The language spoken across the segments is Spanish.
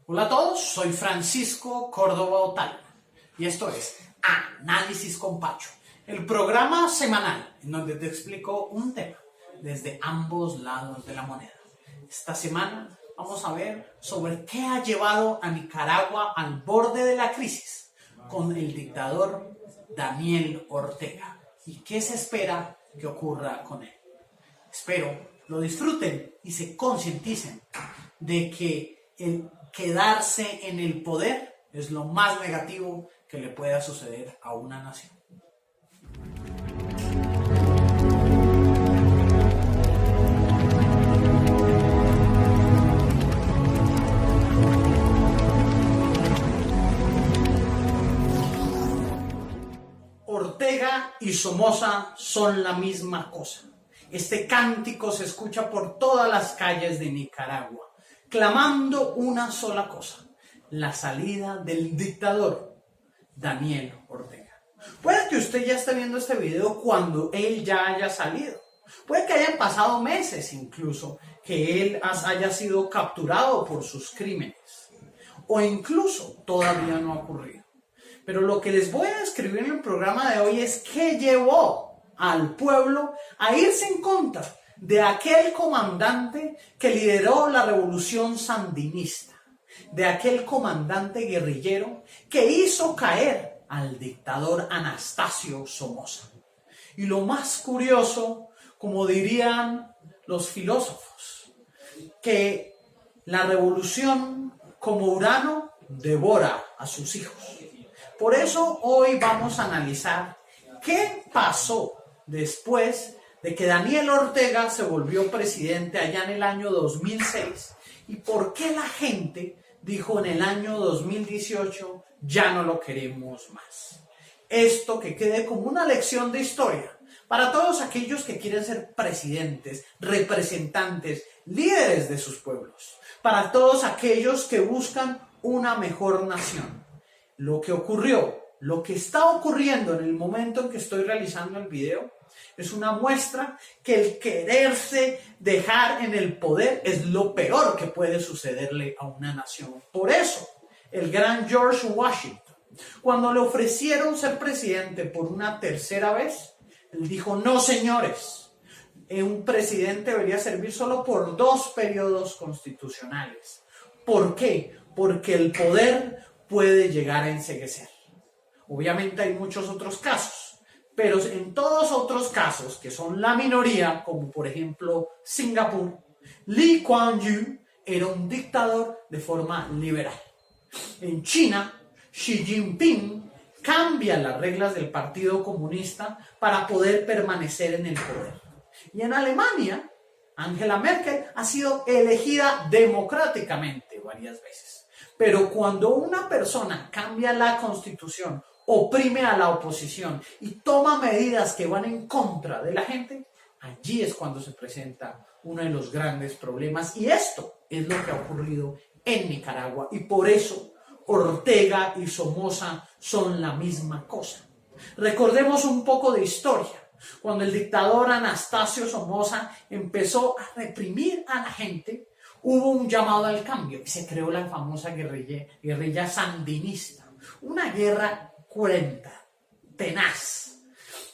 Hola a todos, soy Francisco Córdoba Otálora y esto es Análisis con Pacho, el programa semanal en donde te explico un tema desde ambos lados de la moneda. Esta semana vamos a ver sobre qué ha llevado a Nicaragua al borde de la crisis con el dictador Daniel Ortega y qué se espera que ocurra con él. Espero lo disfruten y se concienticen de que el quedarse en el poder es lo más negativo que le pueda suceder a una nación. Ortega y Somoza son la misma cosa. Este cántico se escucha por todas las calles de Nicaragua, clamando una sola cosa: la salida del dictador Daniel Ortega. Puede que usted ya esté viendo este video cuando él ya haya salido. Puede que hayan pasado meses incluso que él haya sido capturado por sus crímenes. O incluso todavía no ha ocurrido. Pero lo que les voy a describir en el programa de hoy es qué llevó al pueblo a irse en contra de aquel comandante que lideró la revolución sandinista, de aquel comandante guerrillero que hizo caer al dictador Anastasio Somoza. Y lo más curioso, como dirían los filósofos, que la revolución, como Urano, devora a sus hijos. Por eso hoy vamos a analizar qué pasó después de que Daniel Ortega se volvió presidente allá en el año 2006 y por qué la gente dijo en el año 2018 ya no lo queremos más. Esto que quede como una lección de historia para todos aquellos que quieren ser presidentes, representantes, líderes de sus pueblos, para todos aquellos que buscan una mejor nación. Lo que ocurrió, lo que está ocurriendo en el momento en que estoy realizando el video, es una muestra que el quererse dejar en el poder es lo peor que puede sucederle a una nación. Por eso, el gran George Washington, cuando le ofrecieron ser presidente por una tercera vez, él dijo: no, señores, un presidente debería servir solo por 2 periodos constitucionales. ¿Por qué? Porque el poder puede llegar a enceguecer. Obviamente hay muchos otros casos, pero en todos otros casos que son la minoría, como por ejemplo Singapur, Lee Kuan Yew era un dictador de forma liberal. En China, Xi Jinping cambia las reglas del Partido Comunista para poder permanecer en el poder. Y en Alemania, Angela Merkel ha sido elegida democráticamente varias veces. Pero cuando una persona cambia la constitución, oprime a la oposición y toma medidas que van en contra de la gente, allí es cuando se presenta uno de los grandes problemas. Y esto es lo que ha ocurrido en Nicaragua. Y por eso Ortega y Somoza son la misma cosa. Recordemos un poco de historia. Cuando el dictador Anastasio Somoza empezó a reprimir a la gente, hubo un llamado al cambio y se creó la famosa guerrilla sandinista. Una guerra cruenta, tenaz.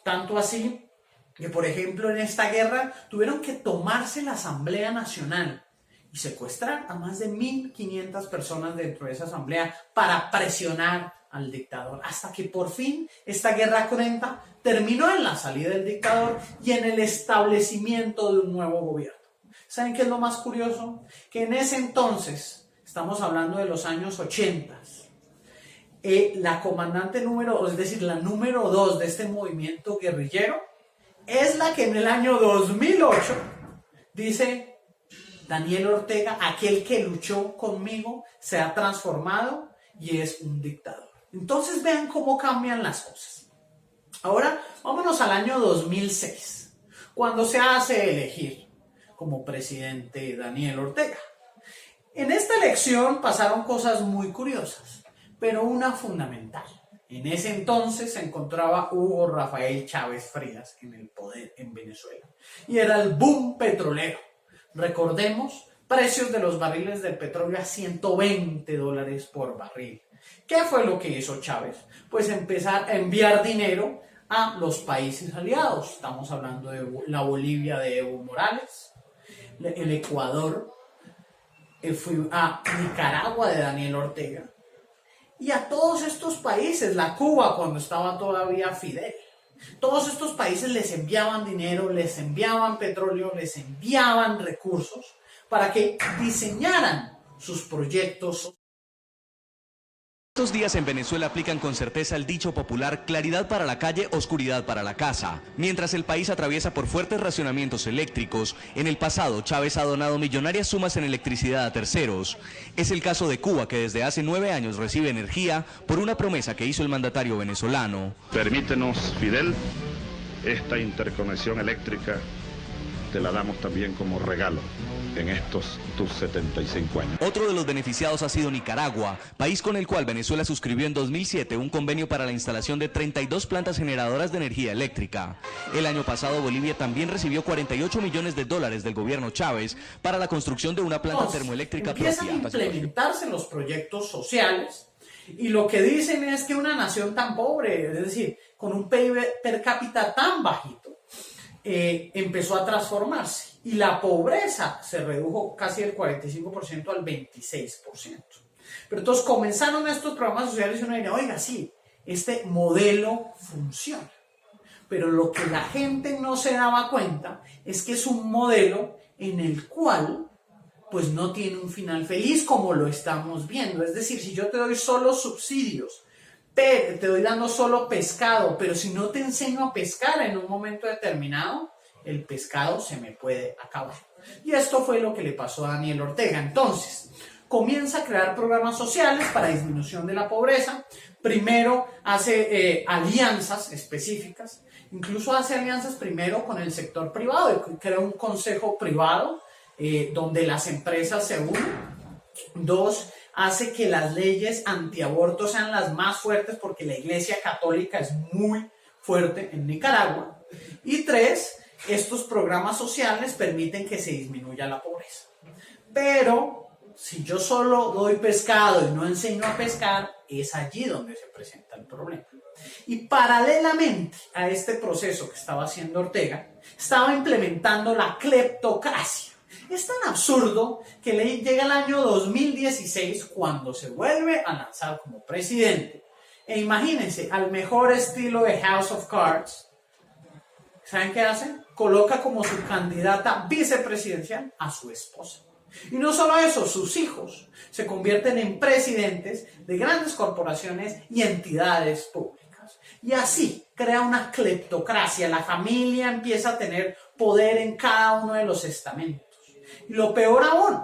Tanto así que, por ejemplo, en esta guerra tuvieron que tomarse la Asamblea Nacional y secuestrar a más de 1.500 personas dentro de esa asamblea para presionar al dictador. Hasta que por fin esta guerra cruenta terminó en la salida del dictador y en el establecimiento de un nuevo gobierno. ¿Saben qué es lo más curioso? Que en ese entonces, estamos hablando de los años 80, la comandante número, es decir, la número 2 de este movimiento guerrillero, es la que en el año 2008 dice: Daniel Ortega, aquel que luchó conmigo, se ha transformado y es un dictador. Entonces vean cómo cambian las cosas. Ahora vámonos al año 2006, cuando se hace elegir como presidente Daniel Ortega. En esta elección pasaron cosas muy curiosas, pero una fundamental. En ese entonces se encontraba Hugo Rafael Chávez Frías en el poder en Venezuela y era el boom petrolero. Recordemos precios de los barriles del petróleo a $120 por barril. ¿Qué fue lo que hizo Chávez? Pues empezar a enviar dinero a los países aliados. Estamos hablando de la Bolivia de Evo Morales, el Ecuador, fui a Nicaragua de Daniel Ortega, y a todos estos países, la Cuba cuando estaba todavía Fidel. Todos estos países les enviaban dinero, les enviaban petróleo, les enviaban recursos para que diseñaran sus proyectos. Estos días en Venezuela aplican con certeza el dicho popular claridad para la calle, oscuridad para la casa. Mientras el país atraviesa por fuertes racionamientos eléctricos, en el pasado Chávez ha donado millonarias sumas en electricidad a terceros. Es el caso de Cuba, que desde hace 9 años recibe energía por una promesa que hizo el mandatario venezolano. Permítenos, Fidel, esta interconexión eléctrica te la damos también como regalo en estos tus 75 años. Otro de los beneficiados ha sido Nicaragua, país con el cual Venezuela suscribió en 2007 un convenio para la instalación de 32 plantas generadoras de energía eléctrica. El año pasado Bolivia también recibió $48 millones del gobierno Chávez para la construcción de una planta termoeléctrica propia. Empiezan a implementarse los proyectos sociales y lo que dicen es que una nación tan pobre, es decir, con un PIB per cápita tan bajito, empezó a transformarse y la pobreza se redujo casi del 45% al 26%. Pero entonces comenzaron estos programas sociales y uno diría, oiga, sí, este modelo funciona. Pero lo que la gente no se daba cuenta es que es un modelo en el cual pues no tiene un final feliz como lo estamos viendo. Es decir, si yo te doy solo subsidios, te doy dando solo pescado, pero si no te enseño a pescar en un momento determinado, el pescado se me puede acabar. Y esto fue lo que le pasó a Daniel Ortega. Entonces, comienza a crear programas sociales para disminución de la pobreza. Primero hace alianzas específicas, incluso hace alianzas primero con el sector privado, crea un consejo privado donde las empresas se unen. 2, hace que las leyes antiaborto sean las más fuertes porque la Iglesia Católica es muy fuerte en Nicaragua. Y 3, estos programas sociales permiten que se disminuya la pobreza. Pero si yo solo doy pescado y no enseño a pescar, es allí donde se presenta el problema. Y paralelamente a este proceso que estaba haciendo Ortega, estaba implementando la cleptocracia. Es tan absurdo que le llega el año 2016 cuando se vuelve a lanzar como presidente. E imagínense, al mejor estilo de House of Cards, ¿saben qué hace? Coloca como su candidata vicepresidencial a su esposa. Y no solo eso, sus hijos se convierten en presidentes de grandes corporaciones y entidades públicas. Y así crea una cleptocracia. La familia empieza a tener poder en cada uno de los estamentos. Y lo peor aún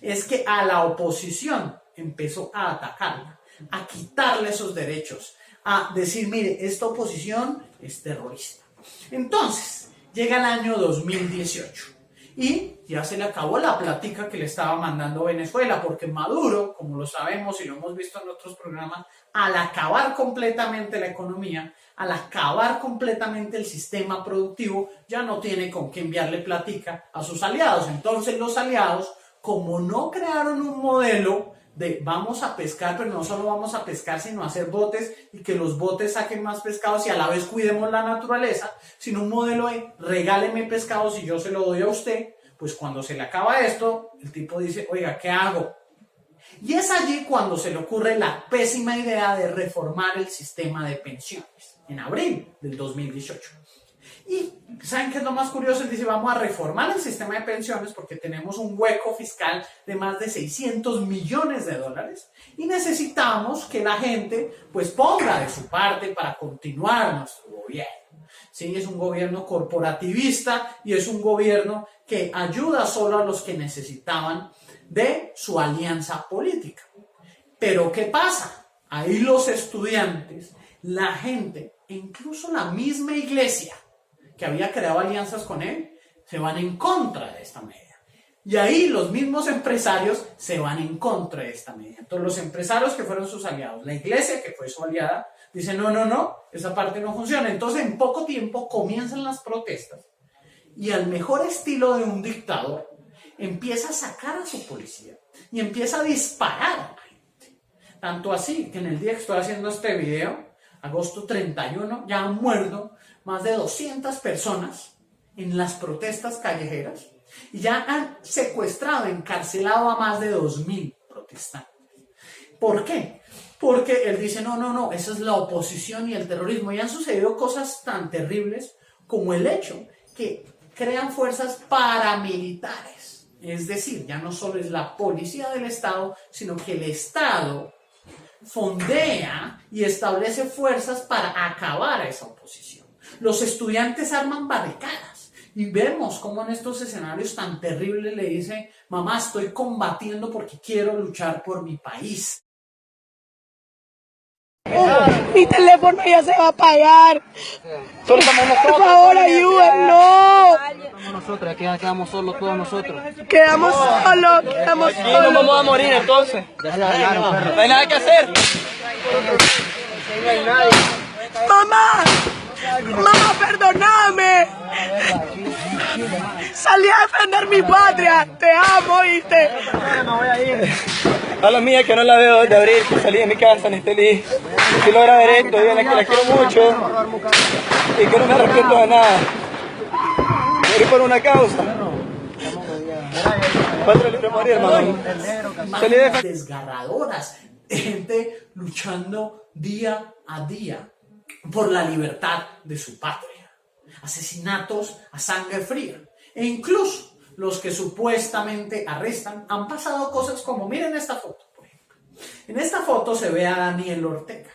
es que a la oposición empezó a atacarla, a quitarle esos derechos, a decir, mire, esta oposición es terrorista. Entonces, llega el año 2018 y ya se le acabó la plática que le estaba mandando Venezuela, porque Maduro, como lo sabemos y lo hemos visto en otros programas, al acabar completamente la economía, al acabar completamente el sistema productivo, ya no tiene con qué enviarle plática a sus aliados. Entonces los aliados, como no crearon un modelo de vamos a pescar, pero no solo vamos a pescar, sino hacer botes y que los botes saquen más pescados y a la vez cuidemos la naturaleza, sino un modelo de regáleme pescados y yo se lo doy a usted, pues cuando se le acaba esto, el tipo dice, oiga, ¿qué hago? Y es allí cuando se le ocurre la pésima idea de reformar el sistema de pensiones, en abril del 2018. Y ¿saben qué es lo más curioso? Él dice, vamos a reformar el sistema de pensiones porque tenemos un hueco fiscal de más de $600 millones y necesitamos que la gente pues ponga de su parte para continuar nuestro gobierno. Sí, es un gobierno corporativista y es un gobierno que ayuda solo a los que necesitaban de su alianza política. Pero ¿qué pasa? Ahí los estudiantes, la gente e incluso la misma iglesia que había creado alianzas con él, se van en contra de esta medida. Y ahí los mismos empresarios se van en contra de esta medida. Entonces los empresarios que fueron sus aliados, la iglesia que fue su aliada, dicen no, esa parte no funciona. Entonces en poco tiempo comienzan las protestas y al mejor estilo de un dictador, empieza a sacar a su policía y empieza a disparar a la gente. Tanto así que en el día que estoy haciendo este video, agosto 31, ya han muerto más de 200 personas en las protestas callejeras y ya han secuestrado, encarcelado a más de 2000 protestantes. ¿Por qué? Porque él dice, no, esa es la oposición y el terrorismo. Y han sucedido cosas tan terribles como el hecho que crean fuerzas paramilitares. Es decir, ya no solo es la policía del Estado, sino que el Estado fondea y establece fuerzas para acabar a esa oposición. Los estudiantes arman barricadas y vemos cómo en estos escenarios tan terribles le dice, mamá, estoy combatiendo porque quiero luchar por mi país. Mi teléfono ya se va a apagar. Solo estamos nosotros. Por favor, ayúdennos. Estamos nosotros, aquí quedamos solos todos nosotros. Quedamos solos, Aquí nos vamos a morir entonces. No hay nada que hacer. No hay nadie. Mamá, perdóname. Salí a defender mi patria. Te amo, ¿viste? Me voy a ir. A la mía que no la veo desde abril, que salí de mi casa, Nestelí. Si logra ver esto, díganle que la quiero mucho y que no me arrepiento de nada. Morir por una causa. Patria libre morir, hermano. Salí de... Desgarradoras, gente luchando día a día por la libertad de su patria. Asesinatos a sangre fría. E incluso los que supuestamente arrestan han pasado cosas como, miren esta foto, por ejemplo. En esta foto se ve a Daniel Ortega.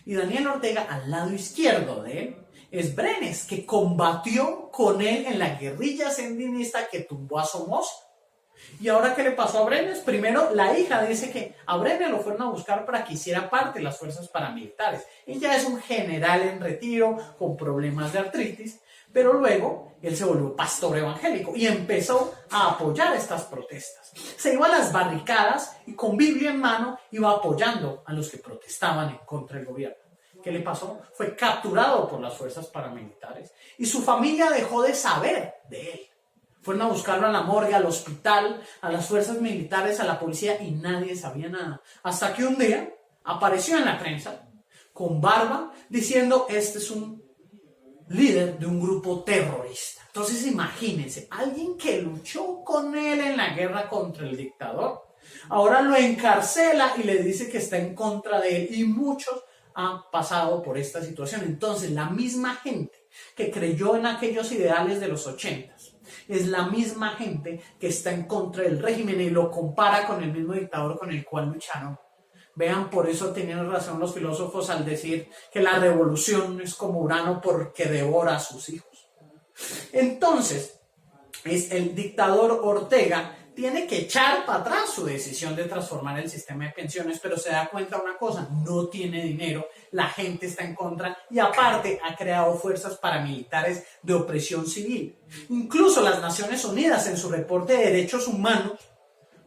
Y Daniel Ortega, al lado izquierdo de él, es Brenes, que combatió con él en la guerrilla sandinista que tumbó a Somoza. ¿Y ahora qué le pasó a Brenes? Primero, la hija dice que a Brenes lo fueron a buscar para que hiciera parte de las fuerzas paramilitares. Ella es un general en retiro con problemas de artritis, pero luego él se volvió pastor evangélico y empezó a apoyar estas protestas. Se iba a las barricadas y con Biblia en mano iba apoyando a los que protestaban en contra del gobierno. ¿Qué le pasó? Fue capturado por las fuerzas paramilitares y su familia dejó de saber de él. Fueron a buscarlo a la morgue, al hospital, a las fuerzas militares, a la policía y nadie sabía nada. Hasta que un día apareció en la prensa con barba diciendo, este es un líder de un grupo terrorista. Entonces imagínense, alguien que luchó con él en la guerra contra el dictador, ahora lo encarcela y le dice que está en contra de él y muchos han pasado por esta situación. Entonces la misma gente que creyó en aquellos ideales de los 80s es la misma gente que está en contra del régimen y lo compara con el mismo dictador con el cual lucharon. Vean, por eso tenían razón los filósofos al decir que la revolución es como Urano porque devora a sus hijos. Entonces, el dictador Ortega tiene que echar para atrás su decisión de transformar el sistema de pensiones, pero se da cuenta de una cosa, no tiene dinero, la gente está en contra y aparte ha creado fuerzas paramilitares de opresión civil. Incluso las Naciones Unidas en su reporte de derechos humanos,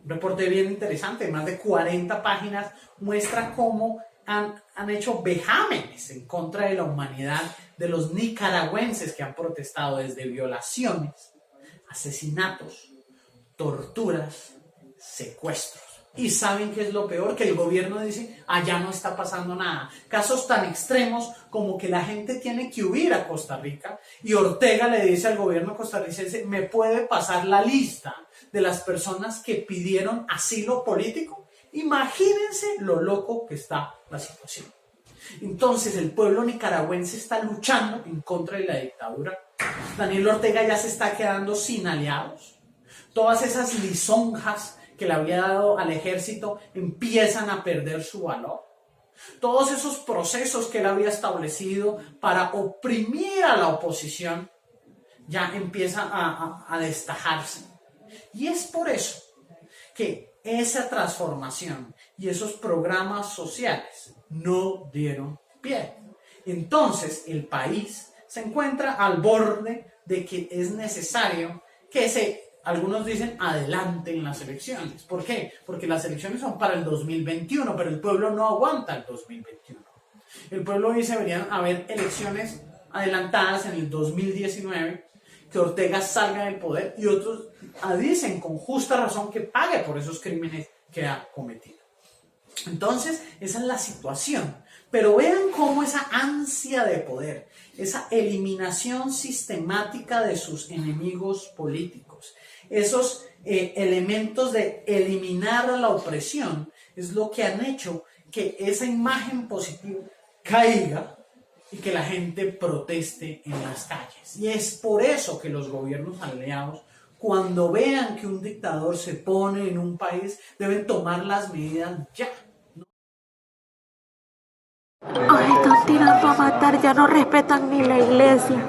un reporte bien interesante, de más de 40 páginas, muestra cómo han hecho vejámenes en contra de la humanidad de los nicaragüenses que han protestado desde violaciones, asesinatos, torturas, secuestros. Y ¿saben qué es lo peor? Que el gobierno dice, allá no está pasando nada. Casos tan extremos como que la gente tiene que huir a Costa Rica y Ortega le dice al gobierno costarricense, ¿me puede pasar la lista de las personas que pidieron asilo político? Imagínense lo loco que está la situación. Entonces el pueblo nicaragüense está luchando en contra de la dictadura. Daniel Ortega ya se está quedando sin aliados. Todas esas lisonjas que le había dado al ejército empiezan a perder su valor. Todos esos procesos que él había establecido para oprimir a la oposición ya empiezan a destajarse. Y es por eso que esa transformación y esos programas sociales no dieron pie. Entonces el país se encuentra al borde de que es necesario que algunos dicen adelanten las elecciones. ¿Por qué? Porque las elecciones son para el 2021, pero el pueblo no aguanta el 2021. El pueblo dice deberían haber elecciones adelantadas en el 2019 que Ortega salga del poder y otros dicen con justa razón que pague por esos crímenes que ha cometido. Entonces, esa es la situación. Pero vean cómo esa ansia de poder, esa eliminación sistemática de sus enemigos políticos, esos elementos de eliminar a la opresión, es lo que han hecho que esa imagen positiva caiga y que la gente proteste en las calles. Y es por eso que los gobiernos aliados, cuando vean que un dictador se pone en un país, deben tomar las medidas ya. Nos están tirando a matar, ya no respetan ni la iglesia.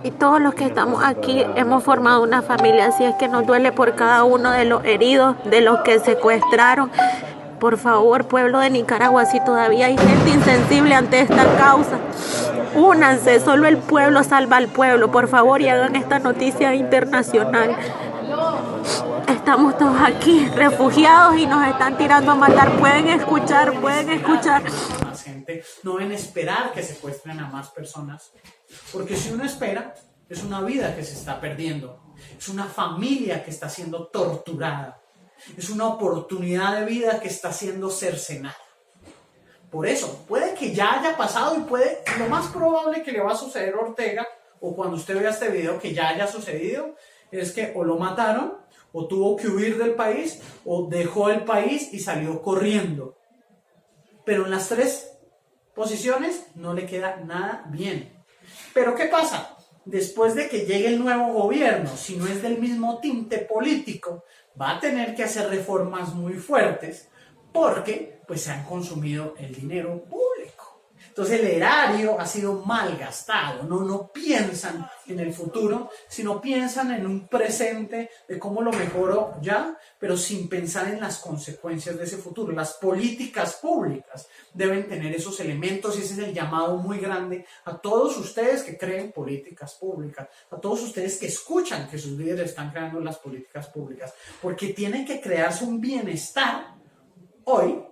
Y todos los que estamos aquí hemos formado una familia, así es que nos duele por cada uno de los heridos, de los que secuestraron. Por favor, pueblo de Nicaragua, si todavía hay gente insensible ante esta causa, únanse, solo el pueblo salva al pueblo, por favor, y hagan esta noticia internacional. Estamos todos aquí, refugiados, y nos están tirando a matar. Pueden escuchar. Más gente, no deben esperar que secuestren a más personas, porque si uno espera, es una vida que se está perdiendo, es una familia que está siendo torturada, es una oportunidad de vida que está siendo cercenada. Por eso, puede que ya haya pasado y lo más probable que le va a suceder a Ortega, o cuando usted vea este video que ya haya sucedido, es que o lo mataron, o tuvo que huir del país, o dejó el país y salió corriendo. Pero en las tres posiciones no le queda nada bien. Pero ¿qué pasa? Después de que llegue el nuevo gobierno, si no es del mismo tinte político, va a tener que hacer reformas muy fuertes porque pues se han consumido el dinero público. Entonces el erario ha sido mal gastado. No piensan en el futuro, sino piensan en un presente de cómo lo mejoro ya, pero sin pensar en las consecuencias de ese futuro. Las políticas públicas deben tener esos elementos y ese es el llamado muy grande a todos ustedes que creen políticas públicas, a todos ustedes que escuchan que sus líderes están creando las políticas públicas, porque tiene que crearse un bienestar hoy,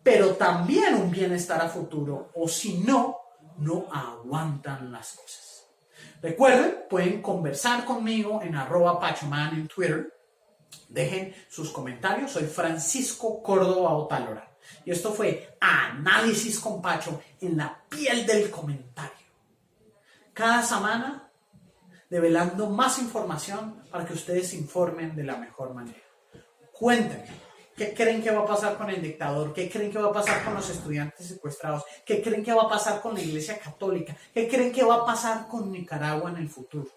pero también un bienestar a futuro, o si no, no aguantan las cosas. Recuerden, pueden conversar conmigo en @pachoman en Twitter. Dejen sus comentarios. Soy Francisco Córdoba Otalora. Y esto fue Análisis con Pacho en la piel del comentario. Cada semana, develando más información para que ustedes se informen de la mejor manera. Cuéntenme. ¿Qué creen que va a pasar con el dictador? ¿Qué creen que va a pasar con los estudiantes secuestrados? ¿Qué creen que va a pasar con la Iglesia Católica? ¿Qué creen que va a pasar con Nicaragua en el futuro?